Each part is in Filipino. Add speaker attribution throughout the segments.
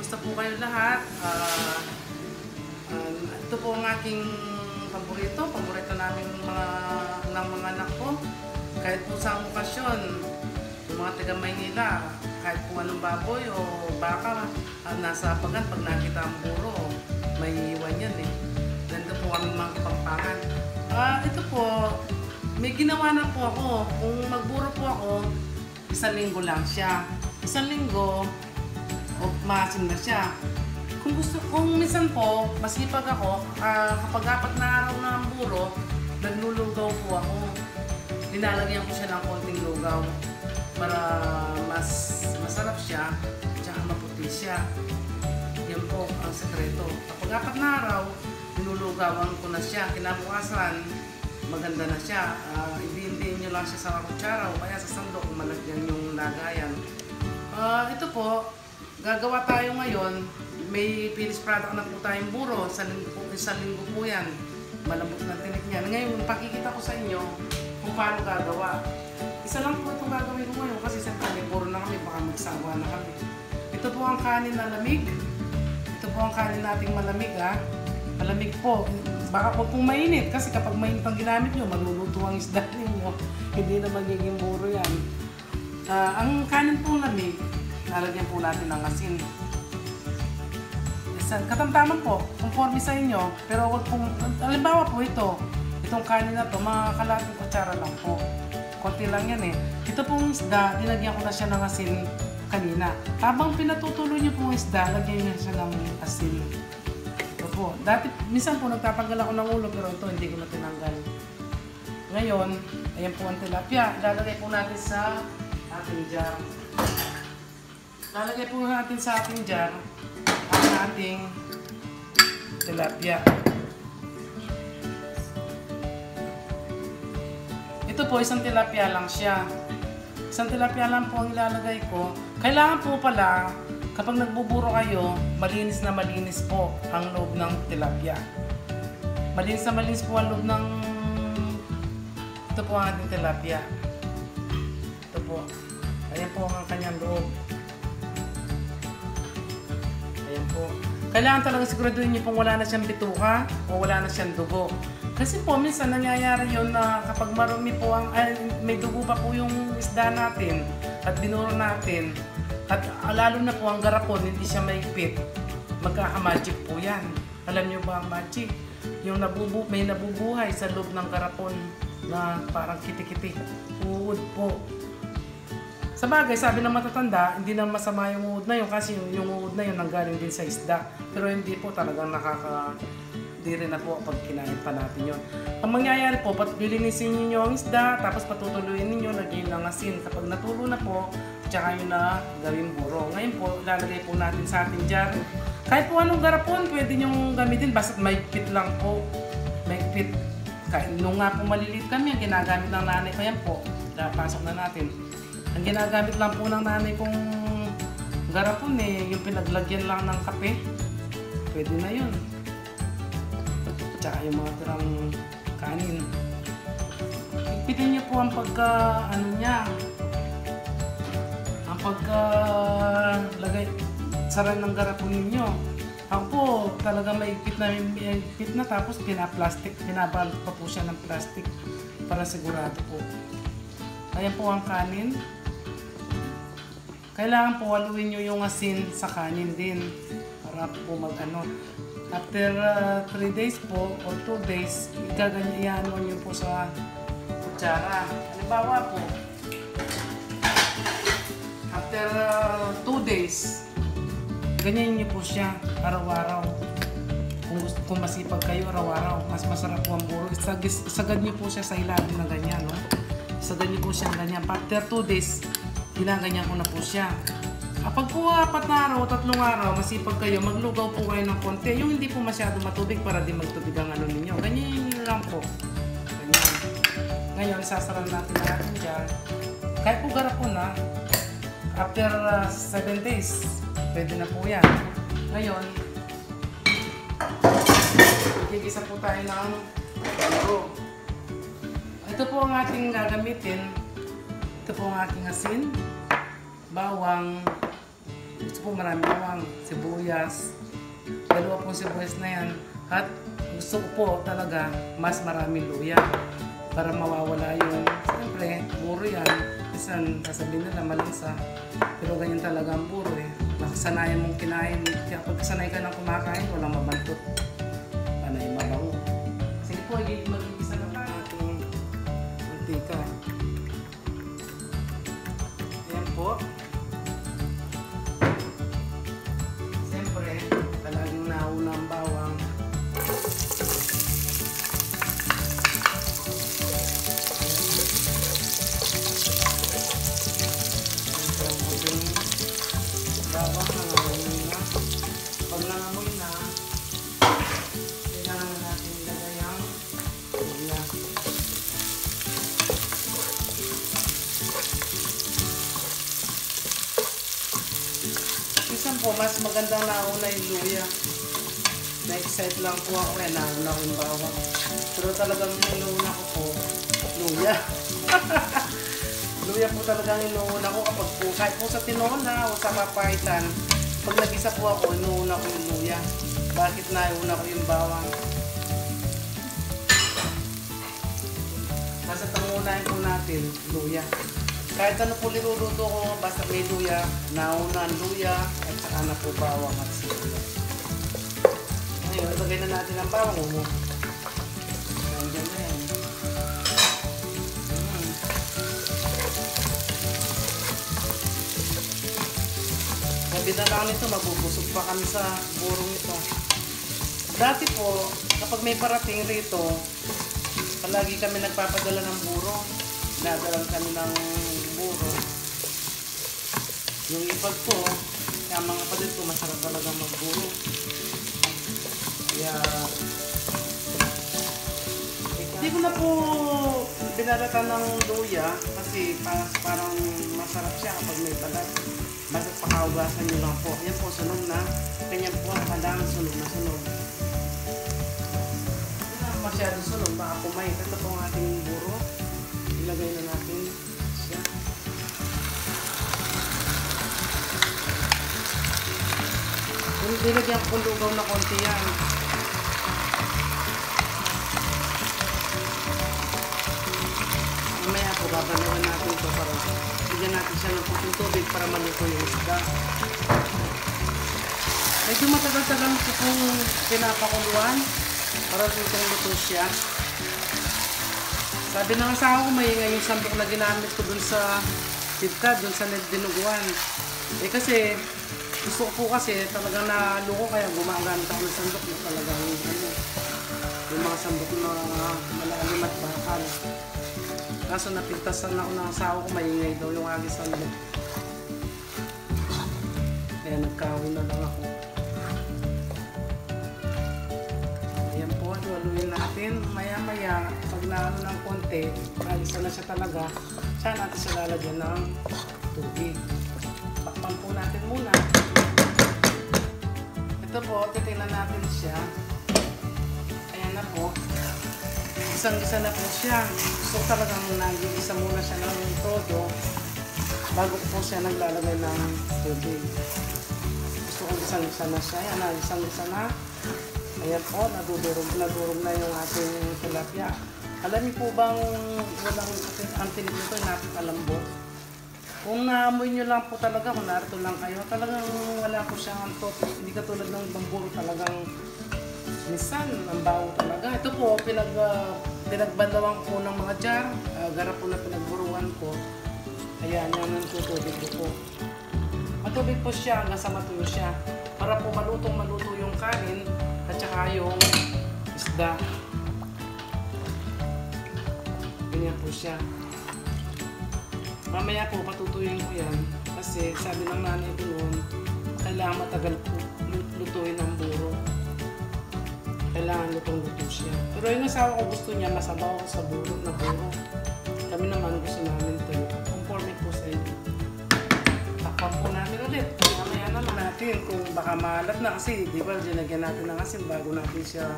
Speaker 1: Kumusta po kayo lahat? Ito po ang aking paborito namin ng mga anak ko. Kahit po sa okasyon, yung mga taga Maynila, kahit kung anong baboy o baka, nasa pagan, pag nakita ang buro, may iwan yan eh. Ganda po kami mga kapampangan. Ito po, may ginawa na po ako. Kung magburo po ako, 1 linggo lang siya. 1 linggo, o maasim na siya. Kung minsan po, masipag ako, kapag 4 na araw na ang buro, naglulugaw po ako. Linalagyan ko siya ng konting lugaw para mas masarap siya, tsaka maputi siya. Yan po ang sekreto. Kapag 4 na araw, nilulugawan ko na siya. Kinabukasan, maganda na siya. Hindi nyo lang siya sa kutsara o kaya sa sandok kung malagyan yung lagayan. Ito po, gagawa tayo ngayon. May finished product na po tayong buro. 1 linggo po yan. Malambot na tinik niyan. Ngayon, pakikita ko sa inyo kung paano gagawa. Isa lang po itong gagawin ko ngayon kasi siyempre may buro na kami, baka magsawa na kami. Ito po ang kanin na lamig. Ito po ang kanin nating malamig ha. Malamig po. Baka po pong mainit kasi kapag mainit ang ginamit nyo, maluluto ang isda ninyo. Hindi na magiging buro yan. Ang kanin pong lamig, nalagyan po natin ng asin. Katamtaman po, conforme sa inyo, pero wag pong, halimbawa po itong kanin na to, mga kalating kutsara lang po. Konti lang yan eh. Ito pong isda, dinagyan ko na siya ng asin kanina. Habang pinatutuloy niyo pong isda, lagyan niyo siya ng asin. Ito po. Dati, minsan po nagtatanggal ako ng ulo, pero ito hindi ko na tinanggal. Ngayon, ayan po ang tilapia. Ilalagay po natin sa ating jar. Lalagay po natin sa ating jar ang ating tilapia. Ito po, isang tilapia lang siya. Isang tilapia lang po ang ilalagay ko. Kailangan po pala, kapag nagbuburo kayo, malinis na malinis po ang loob ng tilapia. Malinis na malinis po ang loob ng... Ito po ang ating tilapia. Ito po. Ayan po ang kanyang loob. Ayan po. Kailangan talaga siguraduhin niyo kung wala na siyang bituka o wala na siyang dugo. Kasi po minsan nangyayari yun na kapag marumi po may dugo pa po yung isda natin at binuro natin at lalo na po ang garapon hindi siya maigpit, magkaka-magic po yan. Alam niyo ba ang magic? Yung may nabubuhay sa loob ng garapon na parang kiti-kiti. Uod po. Sa bagay, sabi ng matatanda, hindi na masama yung uod na yun kasi yung uod na yun nanggaling din sa isda. Pero hindi po talagang di rin na po pag kinain pa natin yun. Ang mangyayari po, lilinisin niyo ang isda, tapos patutuloyin niyo, lagyan ng asin. Kapag natulo na po, tsaka yun na gawing buro. Ngayon po, ilalagay po natin sa ating jar. Kahit po anong garapon, pwede niyong gamitin, basta maigpit lang po. Maigpit. Nung nga po maliliit kami, ang ginagamit ng nanay ko yan po. Pasok na natin. Ang ginagamit lang po ng nanay kong garapon yung pinaglagyan lang ng kape. Pwede na yun. Tsaka yung mga tirang kanin. Ipitin niyo po ang lagay saran ng garapon ninyo. Ako po talaga maigpit na tapos pinabalot pa po siya ng plastic para sigurado po. Ayan po ang kanin. Kailangan po haluin nyo yung asin sa kanin din para po mag-ano. After 3 days po or 2 days, igaganyan nyo po sa kutsara. Halimbawa po, after 2 days, ganyan nyo po siya araw-araw. Kung masipag kayo araw-araw, mas masarap po ang buro. Isagad nyo po siya sa ilalim na ganyan. No? Isagad nyo po siya ganyan. After 2 days, ginaganyan ko na po siya. Kapag po 4 na araw o 3 araw, masipag kayo, maglugaw po kayo ng konti. Yung hindi po masyado matubig para di magtubig ang ano ninyo. Ganyan lang po. Ganyan. Ngayon, isasaran natin na natin dyan. Kahit po garapon na, after 7 days, pwede na po yan. Ngayon, gigisa po tayo ng buro. Ito po ang ating gagamitin. Ito po ang aking asin, bawang, gusto po marami bawang, sibuyas. Dalawa po sibuyas na yan. At gusto ko po talaga mas maraming luya para mawawala yung, siyempre, buro yan. Minsan, sasabihin nila malansa. Pero ganyan talaga ang buro eh. Nakasanayan mong kinain. Kaya pag sanay ka ng kumakain, walang mabantot. Panay mabango. Sige po, mag-igisa na pa ating mantika. Ayan po. Siyempre, talagang nauna ang bawang. Bawang nangamoy na. Pag nangamoy na, kailangan natin ilagay ang luya. Minsan po, mas magandang nauna yung luya. Na-excite lang po ako eh, nauna ko yung bawang. Pero talagang inuuna ko po, luya. Luya po talagang inuuna ko kapag po, kahit po sa tinola o sa papaitan, pag nag-isa po ako, inuuna ko yung luya. Bakit naiuna ko yung bawang? Basta tangunahin po natin, luya. Kahit ano po niluluto ko, basta may luya, nauna ang luya, at saka na po bawang at sibuyas. Ngayon, ilagay na natin ang bawang mo. Nandiyan na yan. Sabi na lang nito, mabubusog pa kami sa burong ito. Dati po, kapag may parating rito, palagi kami nagpapadala ng buro. Nadalan kami ng buro. Yung ipag ko, kaya mga kapatid ko, masarap talaga magburo. Kaya, hindi ko na po binalatan ng luya kasi parang masarap siya kapag may balat. Basta pakaugasan nyo lang po. Yan po, sunog na. Ganyan po ang palang sunog na sunog. Hindi na masyado sunog. Baka kumain. Ito po ang ating buro. Ilagay na natin siya. Nilagyan ko lugaw na konti yan. Mamaya po, babalawan natin ito para bigyan natin siya ng puting tubig para maluto yung isda. Medyo matagal-tagal ko kung pinapakuluan para lutong-luto siya. Sabi ng asawa ko, maingay yung sandok na ginamit ko dun sa sibkad, dun sa dinuguan. Eh kasi, gusto ko po kasi talagang naluko kaya gumagamit ako ng sandok na talagang yung mga sandok na malalim at bakal. Kaso napintasan ako ng asawa ko, maingay daw yung aking sandok. Kaya nagkawin na lang ako. Ayan po, haluin natin. Maya-maya, pag naano ng konti, alisa na siya talaga, saan natin siya lalagyan ng tubig. Pakpan po natin muna. Ito po, titingnan natin siya. Ayan na po. Isang-isa na po siya. So talagang nag-iisa muna siya ng todo bago po siya naglalagay ng tubig. Gusto ko isang-isa na siya. Ayan na, isang-isa na. Ayan po, nadurog na yung ating tilapia. Alam niyo po bang walang ang tinig nito ay napakalambot? Kung naamoy nyo lang po talaga, kung narito lang kayo, talagang wala po siyang antot. Hindi katulad ng bamburo talagang minsan, ang baho talaga. Ito po, pinagbandawang po ng mga jar. Garap po na pinagburuan ko. Ayan, yan ang tutubig ko po. Matubig po siya hanggang sa matuyo siya. Para po malutong-maluto yung kanin at saka yung isda. Ganyan po siya. Mamaya po patutuyin ko yan kasi sabi ng nanay ko noon, kailangan matagal po lutuin ang buro. Kailangan lutong-luto siya. Pero yung asawa ko gusto niya masabaw sa buro na buro. Kami naman gusto namin ito. Conforme po sa inyo. Takpan po namin ulit. Mamaya naman natin kung baka maalat na kasi di ba dinagyan natin ng asin bago natin siya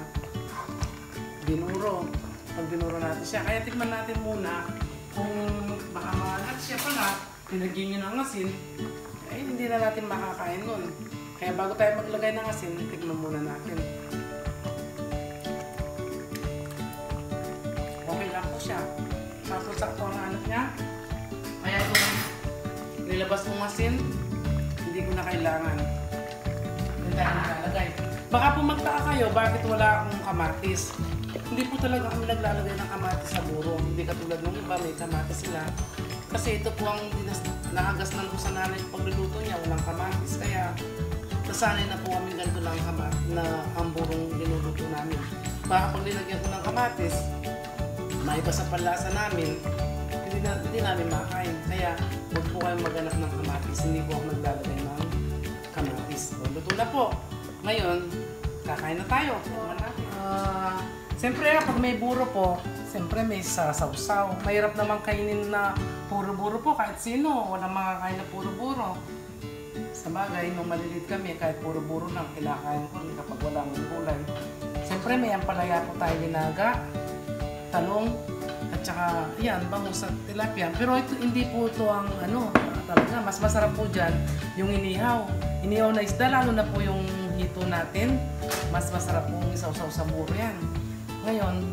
Speaker 1: binuro. Pag binuro natin siya. Kaya tikman natin muna kung baka maalat siya pala, pinagyan nyo ng asin, eh hindi na natin makakain nun. Kaya bago tayo maglagay ng asin, tikman muna natin. Okay lang po siya. Sakto-sakto ang hanap niya. Kaya itong nilabas kong asin, hindi ko na kailangan. Hindi tayo naglalagay. Baka po magtaka kayo, bakit wala akong kamatis? Hindi po talaga kami naglalagay ng kamatis sa buro. Hindi katulad ng iba, may kamatis sila. Kasi ito po ang nahagas ng sa nanay pagluluto niya, walang kamatis. Kaya nasanay na po kami ganito lang na ang burong linuluto namin. Baka pag linagyan ko ng kamatis, maiba sa panlasa namin, hindi namin makain. Kaya huwag po kayong maghanap ng kamatis. Hindi po ako naglalagay ng kamatis. Luto na po. Ngayon, kakain na tayo. Siyempre, pag may buro po, siyempre may sasawsaw. Mahirap naman kainin na puro buro po kahit sino. Walang makakain na puro buro. Sa bagay, nung malilit kami, kahit puro buro lang, kinakain ko rin kapag walang gulay. Siyempre, may ampalaya po tayo ginaga, talong, at saka, yan, bangus at tilapia. Pero ito, hindi po ito ang, talaga, mas masarap po dyan, yung inihaw. Inihaw na isda, lalo na po yung hito natin, mas masarap po yung isaw-saw sa buro yan. Ngayon,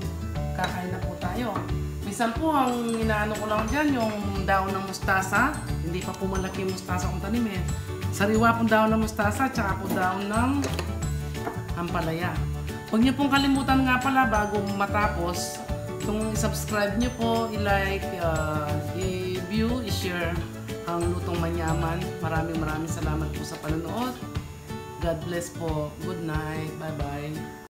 Speaker 1: kakain na po tayo. Minsan po, ang inaano ko lang dyan, yung daon ng mustasa. Hindi pa po malaki yung mustasa kong tanim eh. Sariwa pong daon ng mustasa, tsaka po daon ng ampalaya. Huwag niyo pong kalimutan nga pala bago matapos, kung i-subscribe niyo po, i-like, i-view, i-share ang Lutong Manyaman. Maraming salamat po sa panonood. God bless po. Good night. Bye-bye.